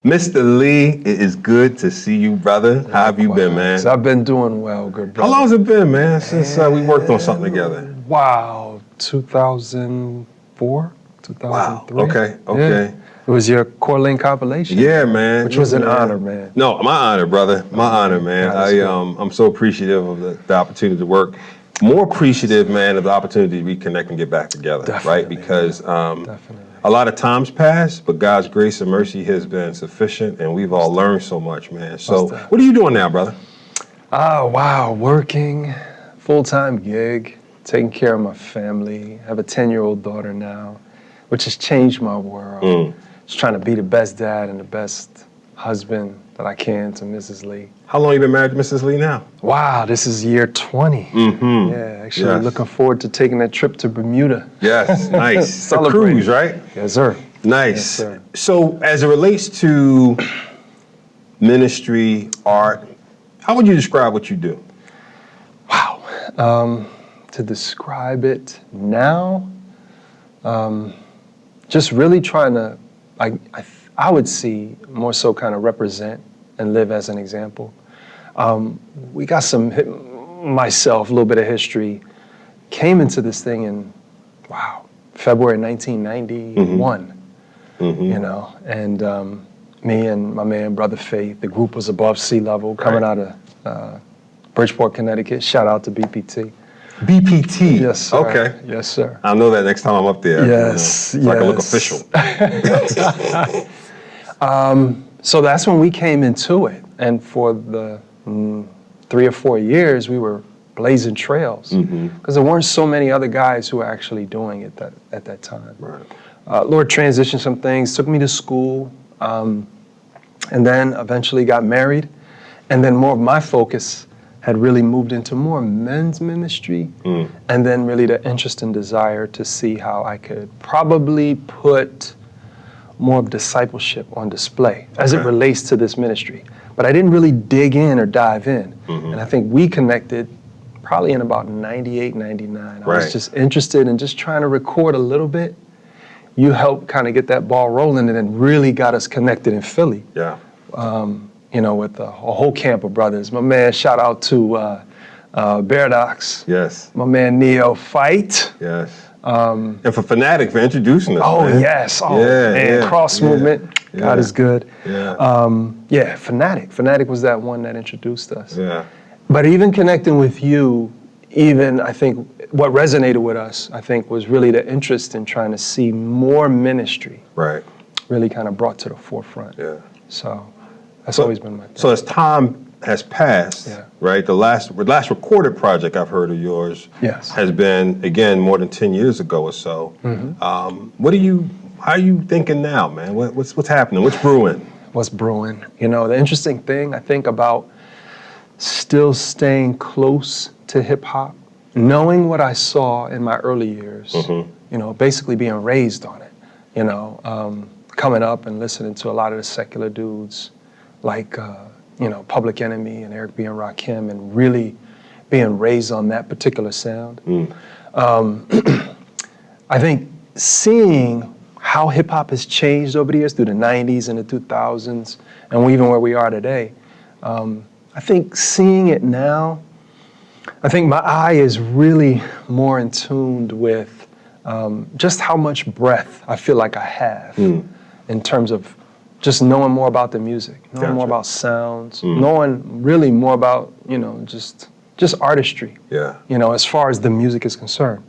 Mr. Lee, it is good to see you, brother. How have you been, man? I've been doing well, good brother. How long has it been, man, since we worked on something together? Wow, 2004, 2003. Wow, okay. Yeah. It was your Core Link compilation. Yeah, man. Which was an honor, man. No, my honor, brother. My honor, man. I'm so appreciative of the opportunity to work. More appreciative, man, of the opportunity to reconnect and get back together, Definitely, right? Because Definitely. a lot of times pass, but God's grace and mercy has been sufficient, and we've all learned so much, man. So, what are you doing now, brother? Oh, wow, working, full-time gig, taking care of my family. I have a 10-year-old daughter now, which has changed my world. Just trying to be the best dad and the best husband that I can to Mrs. Lee. How long you been married to Mrs. Lee now? Wow, this is year 20. Yeah, actually looking forward to taking that trip to Bermuda. Yes, nice. The cruise, right? Yes, sir. Nice. Yes, sir. So as it relates to ministry, art, how would you describe what you do? Wow. To describe it now, just really trying to, I would see more so kind of represent and live as an example. We got myself, a little bit of history, came into this thing in, February 1991, you know, and me and my man, Brother Faith, the group was above sea level, coming out of Bridgeport, Connecticut. Shout out to BPT. BPT? Yes, sir. Okay. Yes, sir. I'll know that next time I'm up there. Yes, so I can look official. So that's when we came into it. And for the 3 or 4 years, we were blazing trails because there weren't so many other guys who were actually doing it at that time. Right. Lord transitioned some things, took me to school, and then eventually got married. And then more of my focus had really moved into more men's ministry, and then really the interest and desire to see how I could probably put more of discipleship on display as it relates to this ministry. But I didn't really dig in or dive in. And I think we connected probably in about 98, 99. I was just interested in just trying to record a little bit. You helped kind of get that ball rolling and then really got us connected in Philly. Yeah. You know, with a whole camp of brothers. My man, shout out to Beardox. Yes. My man, Neo Fight. Yes. And for Fanatic for introducing us. Oh, man. yes. Oh, man. Cross movement. God is good. Yeah. Fanatic. Fanatic was that one that introduced us. Yeah. But even connecting with you, even I think what resonated with us, I think, was really the interest in trying to see more ministry. Right. Really kind of brought to the forefront. Yeah. So that's always been my thing. So as time has passed, right, the last recorded project I've heard of yours has been, again, more than 10 years ago or so. How are you thinking now, man? What's happening? What's brewing? What's brewing? You know, the interesting thing I think about still staying close to hip hop, knowing what I saw in my early years, you know, basically being raised on it, you know, coming up and listening to a lot of the secular dudes like, you know, Public Enemy and Eric B. and Rakim, and really being raised on that particular sound. I think seeing how hip hop has changed over the years through the 90s and the 2000s, and even where we are today, I think seeing it now, I think my eye is really more in tune with just how much breadth I feel like I have in terms of just knowing more about the music, knowing more about sounds, knowing really more about, you know, just artistry, you know, as far as the music is concerned.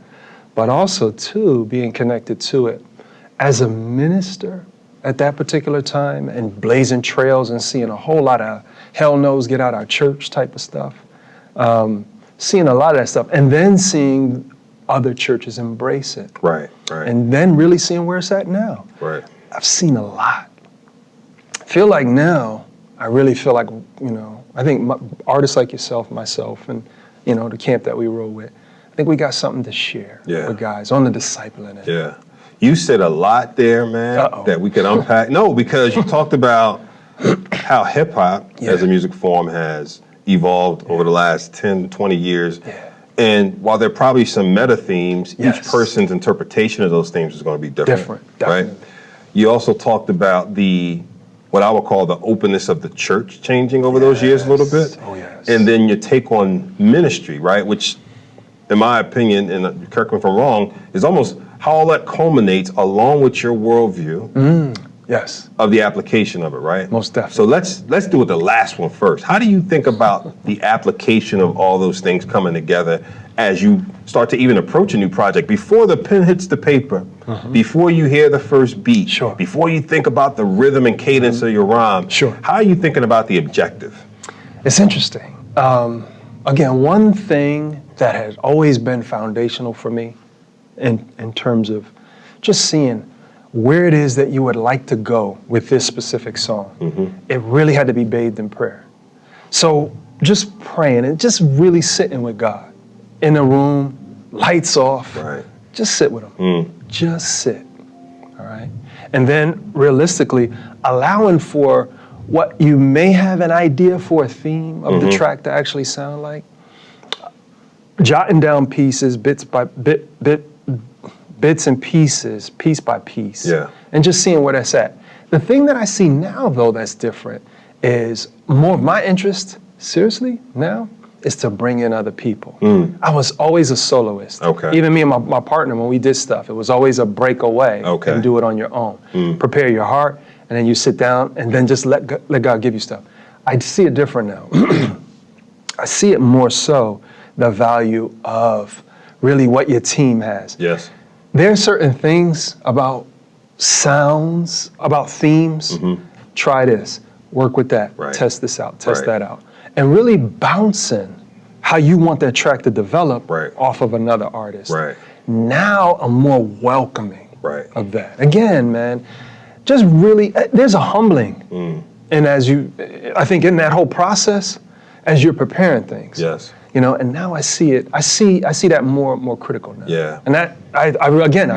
But also, too, being connected to it as a minister at that particular time and blazing trails and seeing a whole lot of hell knows get out our church type of stuff, seeing a lot of that stuff, and then seeing other churches embrace it. Right. And then really seeing where it's at now. Right. I've seen a lot. I feel like now, I really feel like, you know, I think artists like yourself, myself, and, you know, the camp that we roll with, I think we got something to share with guys on the discipling it. Yeah. You said a lot there, man, that we could unpack. No, because you talked about how hip hop as a music form has evolved over the last 10, 20 years. And while there are probably some meta themes, each person's interpretation of those themes is going to be different. Definitely. Right? You also talked about the what I would call the openness of the church changing over those years a little bit. Oh, yes. And then your take on ministry, right? Which, in my opinion, and correct me if I'm wrong, is almost how all that culminates along with your worldview. Yes. Of the application of it, right? Most definitely. So let's do it the last one first. How do you think about the application of all those things coming together as you start to even approach a new project before the pen hits the paper, before you hear the first beat, Sure. before you think about the rhythm and cadence of your rhyme? Sure. How are you thinking about the objective? It's interesting. Again, one thing that has always been foundational for me in terms of just seeing where it is that you would like to go with this specific song, it really had to be bathed in prayer. So just praying and just really sitting with God in a room, lights off, Right. just sit with him. Just sit, all right? And then realistically, allowing for what you may have an idea for a theme of the track to actually sound like, jotting down pieces, bits and pieces, piece by piece, and just seeing where that's at. The thing that I see now, though, that's different is more of my interest, seriously, now, is to bring in other people. I was always a soloist. Okay. Even me and my partner, when we did stuff, it was always a break away and do it on your own. Prepare your heart, and then you sit down, and then just let God give you stuff. I see it different now. I see it more so the value of really what your team has. Yes. There are certain things about sounds, about themes. Try this, work with that, test this out, test that out. And really bouncing how you want that track to develop off of another artist. Now I'm more welcoming of that. Again, man, just really, there's a humbling. And as you, I think in that whole process, as you're preparing things. Yes. You know, and now I see it. I see that more critical now. Yeah. And that I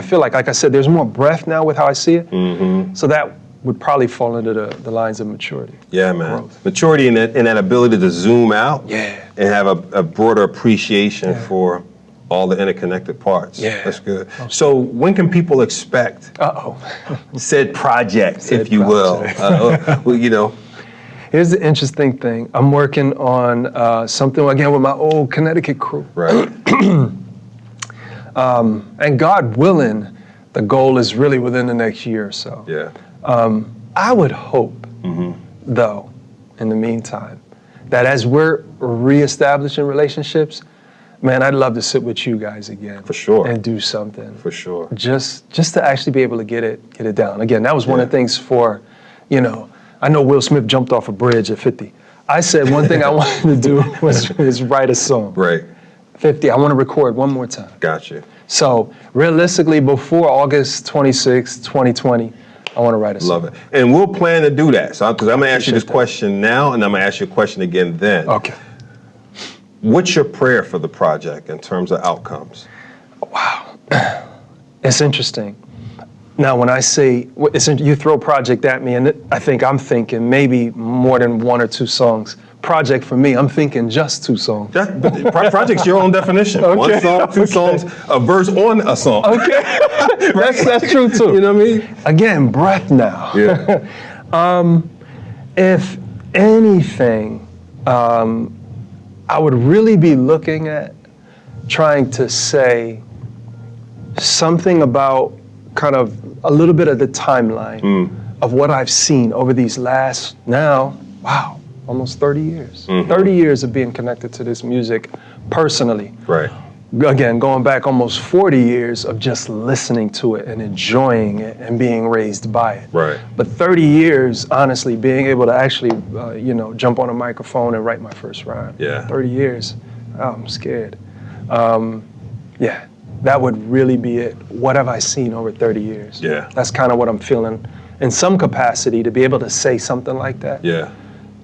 feel like I said, there's more breadth now with how I see it. So that would probably fall into the lines of maturity. Yeah, man. Growth. Maturity and that ability to zoom out. Yeah. And have a broader appreciation for all the interconnected parts. Yeah. That's good. So when can people expect said project, if you will? Well, you know. Here's the interesting thing. I'm working on something, again, with my old Connecticut crew. Right. And God willing, the goal is really within the next year or so. Yeah. I would hope, though, in the meantime, that as we're reestablishing relationships, man, I'd love to sit with you guys again. For sure. And do something. For sure. Just to actually be able to get it down. Again, that was one of the things for, you know, I know Will Smith jumped off a bridge at 50. I said one thing I wanted to do was write a song. Right. 50, I want to record one more time. Gotcha. So realistically, before August 26, 2020, I want to write a song. Love it. And we'll plan to do that. So, because I'm going to ask you this question now, and I'm going to ask you a question again then. Okay. What's your prayer for the project in terms of outcomes? Wow. It's interesting. Now, when I say, you throw project at me, and I think I'm thinking maybe more than one or two songs. Project for me, I'm thinking just two songs. Project's your own definition. Okay. One song, two songs, a verse on a song. Okay. That's true too. You know what I mean? Again, breath now. Yeah. If anything, I would really be looking at trying to say something about kind of a little bit of the timeline of what I've seen over these last almost 30 years. 30 years of being connected to this music personally. Right. Again, going back almost 40 years of just listening to it and enjoying it and being raised by it. Right. But 30 years, honestly, being able to actually, jump on a microphone and write my first rhyme. Yeah. 30 years, I'm scared. That would really be it. What have I seen over 30 years? Yeah. That's kind of what I'm feeling in some capacity, to be able to say something like that. Yeah.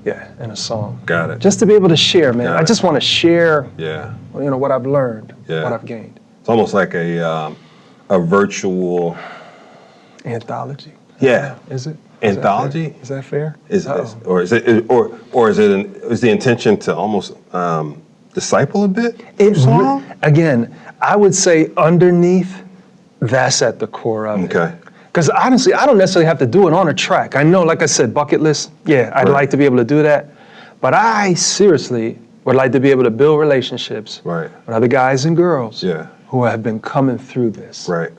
Yeah, in a song. Got it. Just to be able to share, man. I just want to share, what I've learned, what I've gained. It's almost like a virtual Anthology. Yeah. Is it? Anthology? Is that fair? Is the intention to almost disciple a bit? Again, I would say underneath, that's at the core of it. Okay. Because honestly, I don't necessarily have to do it on a track. I know, like I said, bucket list, yeah, I'd like to be able to do that. But I seriously would like to be able to build relationships with other guys and girls who have been coming through this. Right.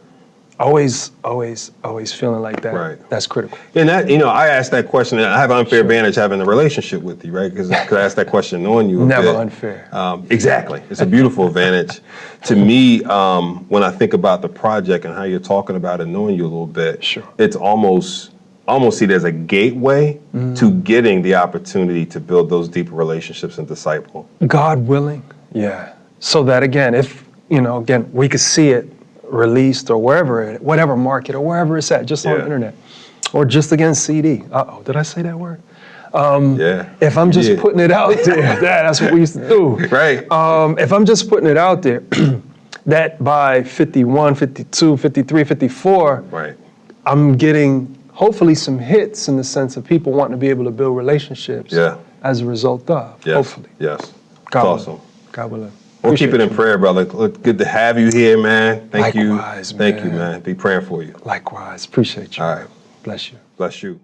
Always feeling like that. Right. That's critical. And that, you know, I asked that question, and I have an unfair advantage having a relationship with you, right? Because I asked that question knowing you a Never bit. unfair. Exactly. It's a beautiful advantage. To me, when I think about the project and how you're talking about it, knowing you a little bit, it's almost see it as a gateway to getting the opportunity to build those deeper relationships and disciple. God willing, yeah. So that again, if, you know, again, we could see it released or wherever, whatever market or wherever it's at, just on the internet. Or just again, CD. Uh-oh, did I say that word? If I'm just putting it out there, that's what we used to do. Right. If I'm just putting it out there, that by 51, 52, 53, 54, I'm getting hopefully some hits in the sense of people wanting to be able to build relationships as a result of, hopefully. Yes. God Awesome. God willing. We'll keep it in prayer, brother. Good to have you here, man. Thank you. Likewise, Thank you, man. Be praying for you. Likewise. Appreciate you. All right. Bless you. Bless you.